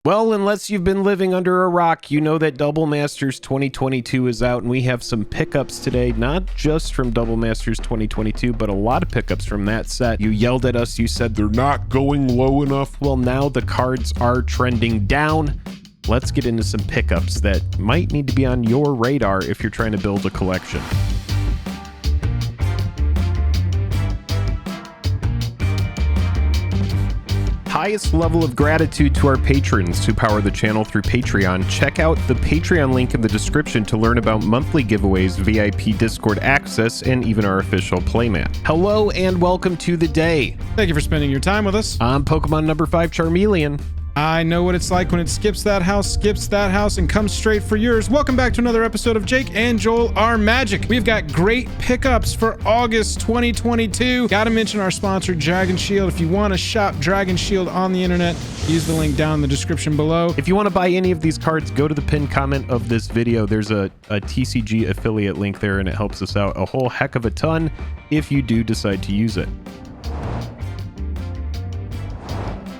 Well, unless you've been living under a rock, you know that Double Masters 2022 is out, and we have some pickups today, not just from Double Masters 2022, but a lot of pickups from that set. You yelled at us, you said they're not going low enough. Well, now the cards are trending down. Let's get into some pickups that might need to be on your radar if you're trying to build a collection. Highest level of gratitude to our patrons who power the channel through Patreon. Check out the Patreon link in the description to learn about monthly giveaways, VIP Discord access, and even our official playmat. Hello and welcome to the day. Thank you for spending your time with us. I'm Pokemon number 5 Charmeleon. I know what it's like when it skips that house, and comes straight for yours. Welcome back to another episode of Jake and Joel Are Magic. We've got great pickups for August 2022. Gotta mention our sponsor, Dragon Shield. If you want to shop Dragon Shield on the internet, use the link down in the description below. If you want to buy any of these cards, go to the pinned comment of this video. There's a TCG affiliate link there, and it helps us out a whole heck of a ton if you do decide to use it.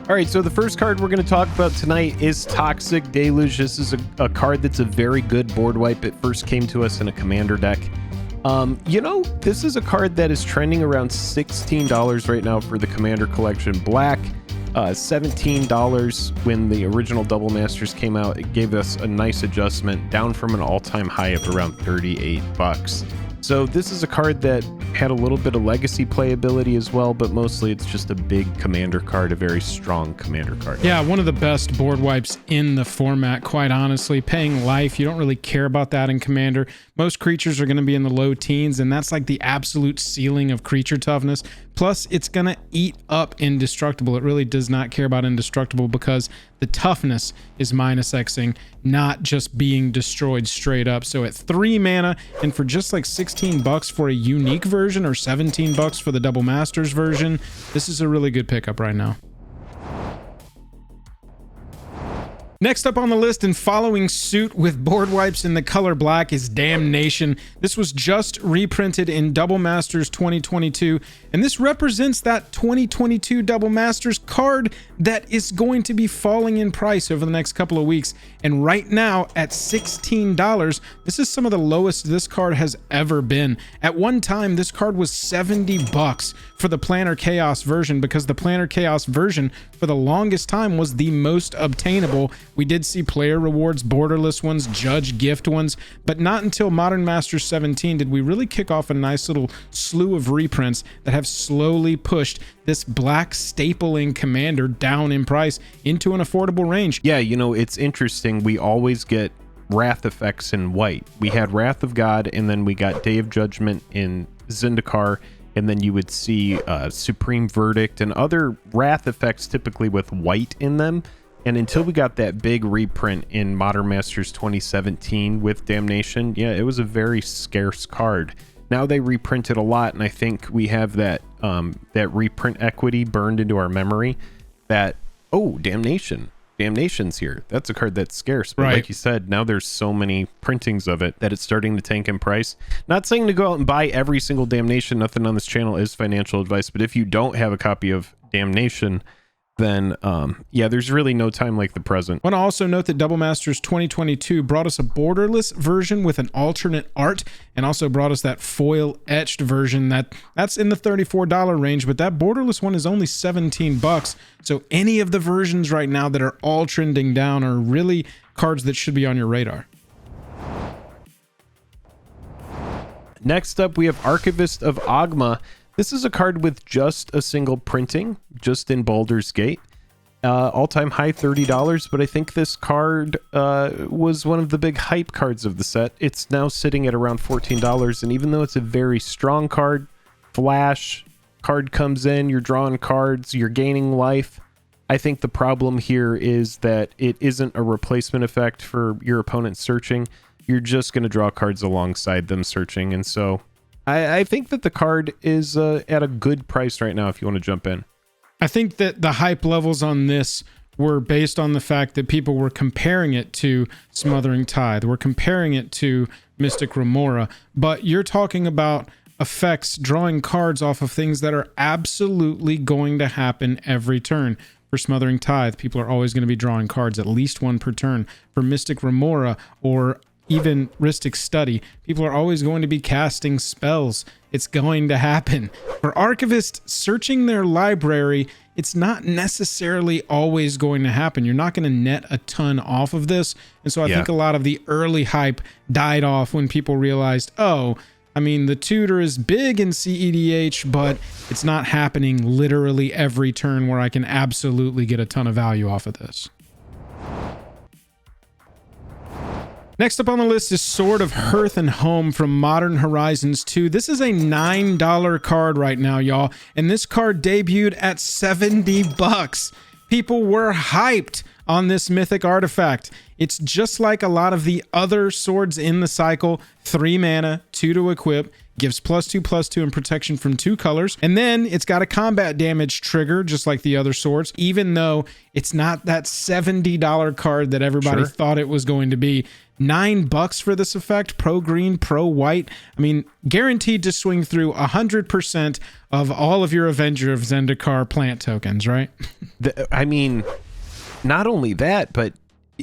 All right, so the first card we're going to talk about tonight is Toxic Deluge. This is a card that's a very good board wipe. It first came to us in a commander deck. This is a card that is trending around $16 right now for the Commander Collection Black. $17 when the original Double Masters came out. It gave us a nice adjustment, down from an all-time high of around 38 bucks. So this is a card that had a little bit of legacy playability as well, but mostly it's just a big commander card, a very strong commander card. Yeah, one of the best board wipes in the format, quite honestly. Paying life, you don't really care about that in Commander. Most creatures are going to be in the low teens, and that's like the absolute ceiling of creature toughness. Plus, it's going to eat up Indestructible. It really does not care about Indestructible because the toughness is minus Xing, not just being destroyed straight up. So at 3 mana, and for just like 16 bucks for a unique version or 17 bucks for the Double Masters version, this is a really good pickup right now. Next up on the list and following suit with board wipes in the color black is Damnation. This was just reprinted in Double Masters 2022, and this represents that 2022 Double Masters card that is going to be falling in price over the next couple of weeks. And right now at $16, this is some of the lowest this card has ever been. At one time, this card was 70 bucks for the Planar Chaos version because the Planar Chaos version for the longest time was the most obtainable. We did see player rewards, borderless ones, judge gift ones, but not until Modern Masters 17 did we really kick off a nice little slew of reprints that have slowly pushed this black stapling commander down in price into an affordable range. Yeah, it's interesting. We always get Wrath effects in white. We had Wrath of God, and then we got Day of Judgment in Zendikar, and then you would see Supreme Verdict and other Wrath effects typically with white in them. And until we got that big reprint in Modern Masters 2017 with Damnation, yeah, it was a very scarce card. Now they reprinted a lot, and I think we have that reprint equity burned into our memory that, oh, Damnation's here. That's a card that's scarce. But like you said, now there's so many printings of it that it's starting to tank in price. Not saying to go out and buy every single Damnation. Nothing on this channel is financial advice. But if you don't have a copy of Damnation, then there's really no time like the present. I want to also note that Double Masters 2022 brought us a borderless version with an alternate art, and also brought us that foil etched version that's in the $34 range, but that borderless one is only 17 bucks. So any of the versions right now that are all trending down are really cards that should be on your radar. Next up, we have Archivist of Augma. This is a card with just a single printing, just in Baldur's Gate. All-time high $30, but I think this card was one of the big hype cards of the set. It's now sitting at around $14, and even though it's a very strong card, flash, card comes in, you're drawing cards, you're gaining life. I think the problem here is that it isn't a replacement effect for your opponent searching. You're just going to draw cards alongside them searching, and so I think that the card is at a good price right now if you want to jump in. I think that the hype levels on this were based on the fact that people were comparing it to Smothering Tithe. We're comparing it to Mystic Remora. But you're talking about effects, drawing cards off of things that are absolutely going to happen every turn. for Smothering Tithe, people are always going to be drawing cards, at least one per turn. For Mystic Remora or even Rhystic Study, people are always going to be casting spells. It's going to happen. For Archivists searching their library, it's not necessarily always going to happen. You're not going to net a ton off of this. And so I think a lot of the early hype died off when people realized, oh, I mean, the tutor is big in CEDH, but it's not happening literally every turn where I can absolutely get a ton of value off of this. Next up on the list is Sword of Hearth and Home from Modern Horizons 2. This is a $9 card right now, y'all. And this card debuted at $70. People were hyped on this mythic artifact. It's just like a lot of the other swords in the cycle. 3 mana, 2 to equip, gives +2/+2 and protection from 2 colors. And then it's got a combat damage trigger, just like the other swords, even though it's not that $70 card that everybody thought it was going to be. $9 for this effect, pro green, pro white. I mean, guaranteed to swing through 100% of all of your Avenger of Zendikar plant tokens, right? I mean, not only that, but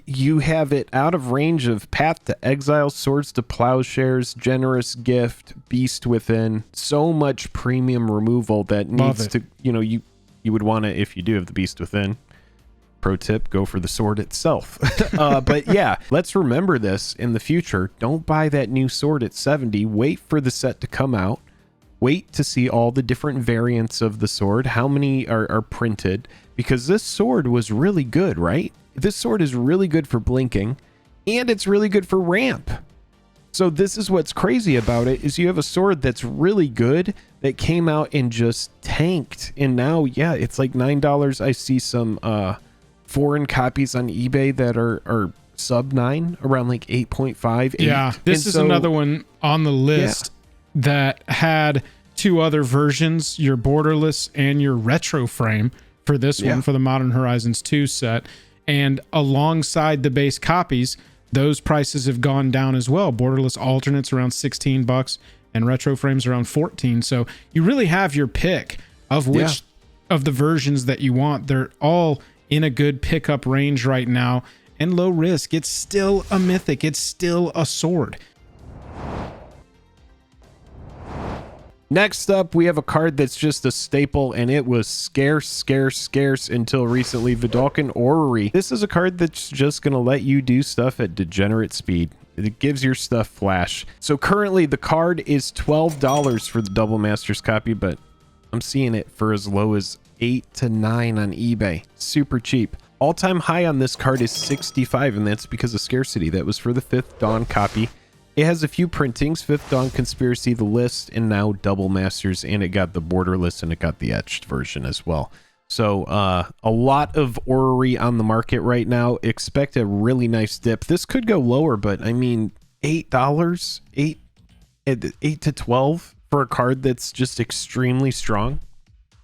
you have it out of range of Path to Exile, Swords to Plowshares, Generous Gift, Beast Within. So much premium removal that needs to, you know, you would want to, if you do have the Beast Within. Pro tip, go for the sword itself. But yeah, let's remember this in the future. Don't buy that new sword at 70. Wait for the set to come out. Wait to see all the different variants of the sword, how many are printed, because this sword was really good, right? This sword is really good for blinking, and it's really good for ramp. So this is what's crazy about it, is you have a sword that's really good that came out and just tanked, and now, yeah, it's like $9. I see some foreign copies on eBay that are sub 9, around like 8.5. Yeah, this is another one on the list that had 2 other versions, your borderless and your retro frame for this one, for the Modern Horizons 2 set. And alongside the base copies, those prices have gone down as well. Borderless alternates around $16 and retro frames around 14. So you really have your pick of which of the versions that you want. They're all in a good pickup range right now and low risk. It's still a mythic. It's still a sword. Next up, we have a card that's just a staple, and it was scarce until recently, Vedalken Orrery. This is a card that's just going to let you do stuff at degenerate speed. It gives your stuff flash. So currently, the card is $12 for the Double Masters copy, but I'm seeing it for as low as $8 to $9 on eBay. Super cheap. All-time high on this card is 65, and that's because of scarcity. That was for the 5th Dawn copy. It has a few printings, 5th Dawn, Conspiracy, The List, and now Double Masters, and it got the borderless and it got the etched version as well. So a lot of Orrery on the market right now. Expect a really nice dip. This could go lower, but I mean, $8, 8 to 12 for a card that's just extremely strong.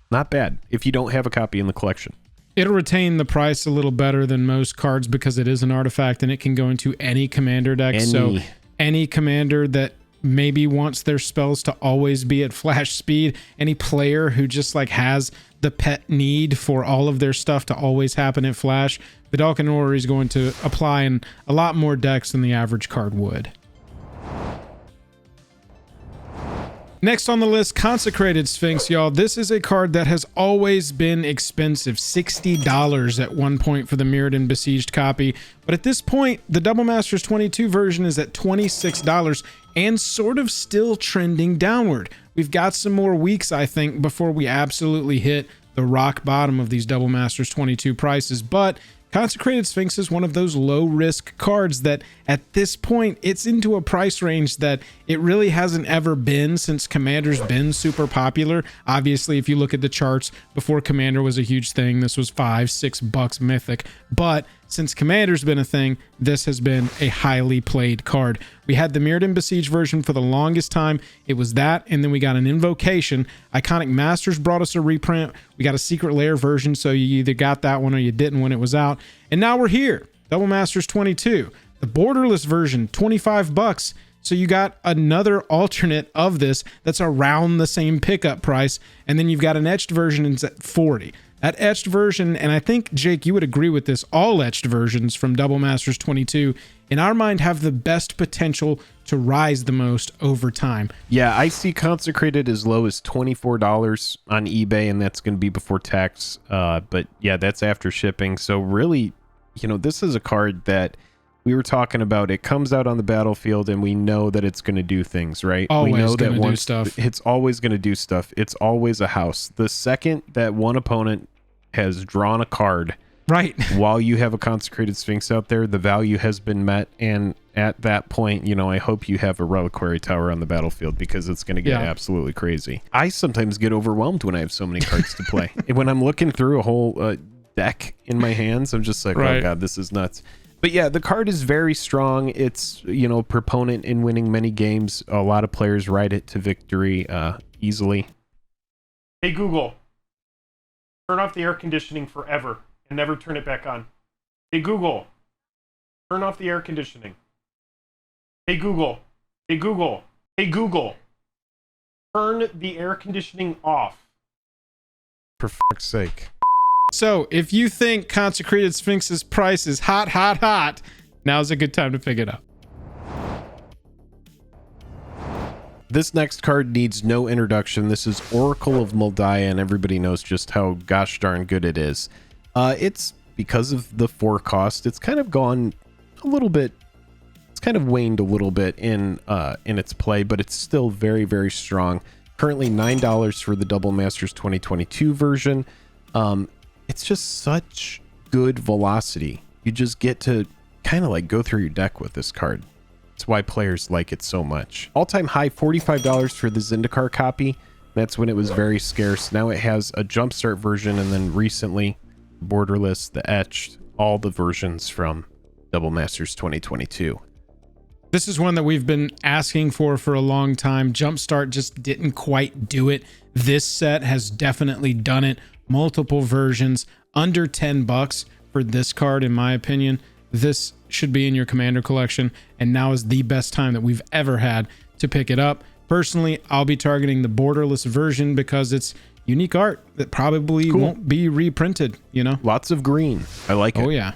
Not bad if you don't have a copy in the collection. It'll retain the price a little better than most cards because it is an artifact and it can go into any commander deck. So any commander that maybe wants their spells to always be at flash speed, any player who just like has the pet need for all of their stuff to always happen at flash, Vedalken Orrery is going to apply in a lot more decks than the average card would. Next on the list, Consecrated Sphinx, y'all. This is a card that has always been expensive, $60 at one point for the Mirrored and Besieged copy. But at this point, the Double Masters 22 version is at $26 and sort of still trending downward. We've got some more weeks, I think, before we absolutely hit the rock bottom of these Double Masters 22 prices. But Consecrated Sphinx is one of those low-risk cards that, at this point, it's into a price range that it really hasn't ever been since Commander's been super popular. Obviously, if you look at the charts, before Commander was a huge thing, this was $5-6 mythic. But since Commander's been a thing, this has been a highly played card. We had the Mirrored and Besieged version for the longest time. It was that, and then we got an Invocation. Iconic Masters brought us a reprint. We got a Secret Lair version, so you either got that one or you didn't when it was out. And now we're here. Double Masters 22. The borderless version, $25. So you got another alternate of this that's around the same pickup price. And then you've got an etched version, it's at $40. That etched version, and I think, Jake, you would agree with this, all etched versions from Double Masters 22, in our mind, have the best potential to rise the most over time. Yeah, I see Consecrated as low as $24 on eBay, and that's going to be before tax. But yeah, that's after shipping. So really, you know, this is a card that we were talking about. It comes out on the battlefield, and we know that it's going to do things, right? Always we know that do stuff. It's always going to do stuff. It's always a house. The second that one opponent has drawn a card, right, while you have a Consecrated Sphinx out there, the value has been met, and at that point, you know, I hope you have a Reliquary Tower on the battlefield, because it's going to get absolutely crazy. I sometimes get overwhelmed when I have so many cards to play. And when I'm looking through a whole deck in my hands, I'm just like, oh god, this is nuts. But yeah, the card is very strong. It's, you know, proponent in winning many games. A lot of players ride it to victory easily. Hey Google, turn off the air conditioning forever and never turn it back on. Hey Google, turn off the air conditioning. Hey Google, hey Google, hey Google, turn the air conditioning off. For fuck's sake. So if you think Consecrated Sphinx's price is hot, hot, hot, now's a good time to pick it up. This next card needs no introduction. This is Oracle of Mulday, and everybody knows just how gosh darn good it is. It's because of the 4 cost, it's kind of gone a little bit, it's kind of waned a little bit in its play, but it's still very, very strong. Currently $9 for the Double Masters 2022 version. It's just such good velocity. You just get to kind of like go through your deck with this card. That's why players like it so much. All-time high, $45 for the Zendikar copy. That's when it was very scarce. Now it has a jumpstart version, and then recently borderless, the etched, all the versions from Double Masters 2022. This is one that we've been asking for a long time. Jumpstart just didn't quite do it. This set has definitely done it. Multiple versions, under $10 for this card, in my opinion. This should be in your Commander collection, and now is the best time that we've ever had to pick it up. Personally, I'll be targeting the borderless version because it's unique art that probably won't be reprinted, you know? Lots of green. I like it. Oh, yeah.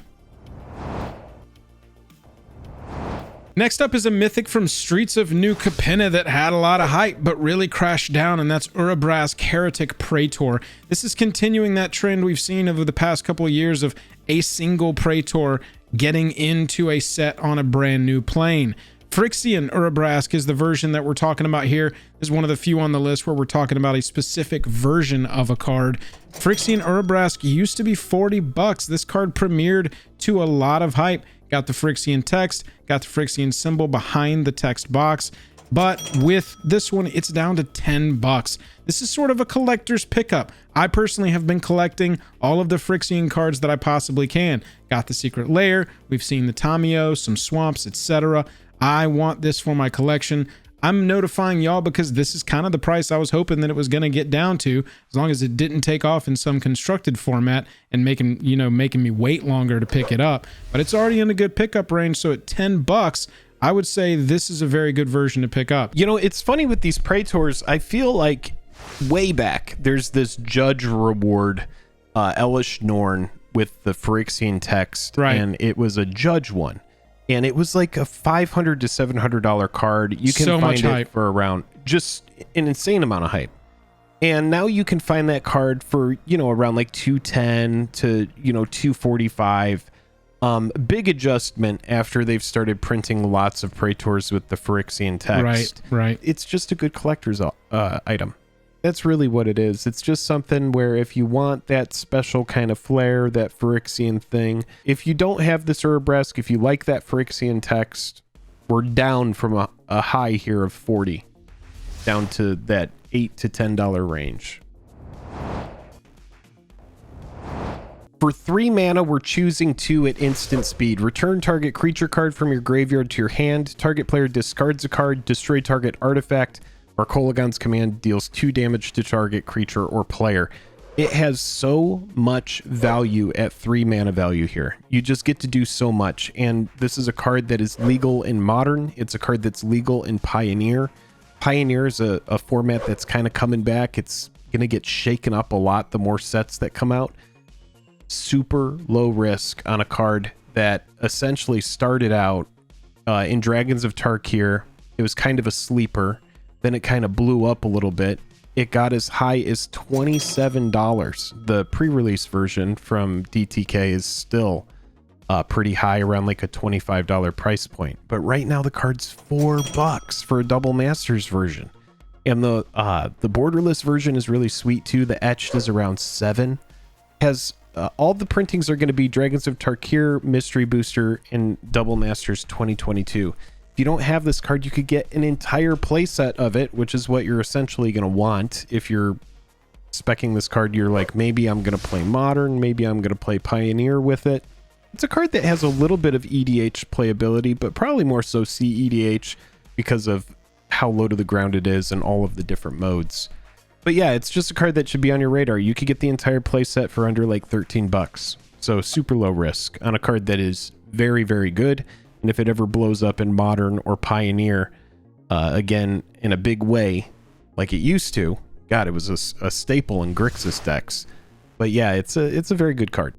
Next up is a mythic from Streets of New Capenna that had a lot of hype but really crashed down, and that's Urabrask Heretic Praetor. This is continuing that trend we've seen over the past couple of years of a single Praetor getting into a set on a brand new plane. Phyrexian Urabrask is the version that we're talking about here. This is one of the few on the list where we're talking about a specific version of a card. Phyrexian Urabrask used to be $40. This card premiered to a lot of hype. Got the Phyrexian text, got the Phyrexian symbol behind the text box. But with this one, it's down to $10. This is sort of a collector's pickup. I personally have been collecting all of the Phyrexian cards that I possibly can. Got the Secret Lair, we've seen the Tamio, some swamps, etc. I want this for my collection. I'm notifying y'all because this is kind of the price I was hoping that it was going to get down to, as long as it didn't take off in some constructed format and making me wait longer to pick it up. But it's already in a good pickup range, so at $10, I would say this is a very good version to pick up. You know, it's funny with these Praetors, I feel like way back, there's this Judge Reward, Elish Norn with the Phyrexian text, right, and it was a Judge one. And it was like a $500 to $700 card. You can so find it hype for around just an insane amount of hype. And now you can find that card for, you know, around like $210 to, you know, $245. Big adjustment after they've started printing lots of Praetors with the Phyrexian text. Right. It's just a good collector's item. That's really what it is. It's just something where if you want that special kind of flair, that Phyrexian thing, if you don't have this Urabrask, if you like that Phyrexian text, we're down from a high here of 40 down to that $8 to $10 range. For 3 mana, we're choosing 2 at instant speed. Return target creature card from your graveyard to your hand. Target player discards a card. Destroy target artifact. Archolagon's command deals 2 damage to target creature or player. It has so much value at 3 mana value here. You just get to do so much. And this is a card that is legal in Modern. It's a card that's legal in Pioneer. Pioneer is a format that's kind of coming back. It's going to get shaken up a lot the more sets that come out. Super low risk on a card that essentially started out in Dragons of Tarkir. It was kind of a sleeper. Then it kind of blew up a little bit. It got as high as $27. The pre-release version from DTK is still pretty high, around like a $25 price point. But right now the card's $4 for a Double Masters version. And the borderless version is really sweet too. The etched is around $7. Has all the printings are going to be Dragons of Tarkir, Mystery Booster, and Double Masters 2022. If you don't have this card, you could get an entire playset of it, which is what you're essentially going to want. If you're speccing this card, you're like, maybe I'm going to play Modern, maybe I'm going to play Pioneer with it. It's a card that has a little bit of EDH playability, but probably more so CEDH because of how low to the ground it is and all of the different modes. But yeah, it's just a card that should be on your radar. You could get the entire playset for under like $13. So super low risk on a card that is very, very good. And if it ever blows up in Modern or Pioneer, again, in a big way, like it used to, God, it was a staple in Grixis decks. But yeah, it's a very good card.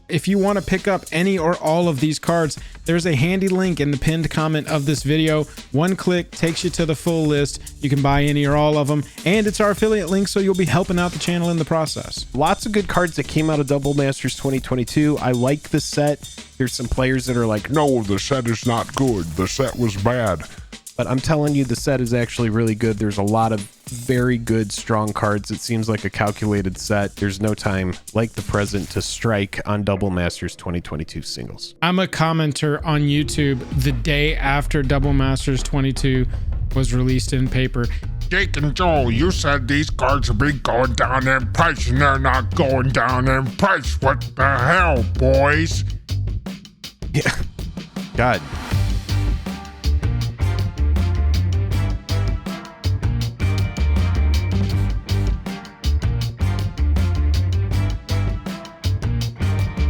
If you want to pick up any or all of these cards, there's a handy link in the pinned comment of this video. One click takes you to the full list. You can buy any or all of them, and it's our affiliate link, so you'll be helping out the channel in the process. Lots of good cards that came out of Double Masters 2022. I like the set. There's some players that are like, no, the set is not good. The set was bad. But I'm telling you, the set is actually really good. There's a lot of very good, strong cards. It seems like a calculated set. There's no time like the present to strike on Double Masters 2022 singles. I'm a commenter on YouTube the day after Double Masters 22 was released in paper. Jake and Joel, you said these cards would be going down in price, and they're not going down in price. What the hell, boys? Yeah. God,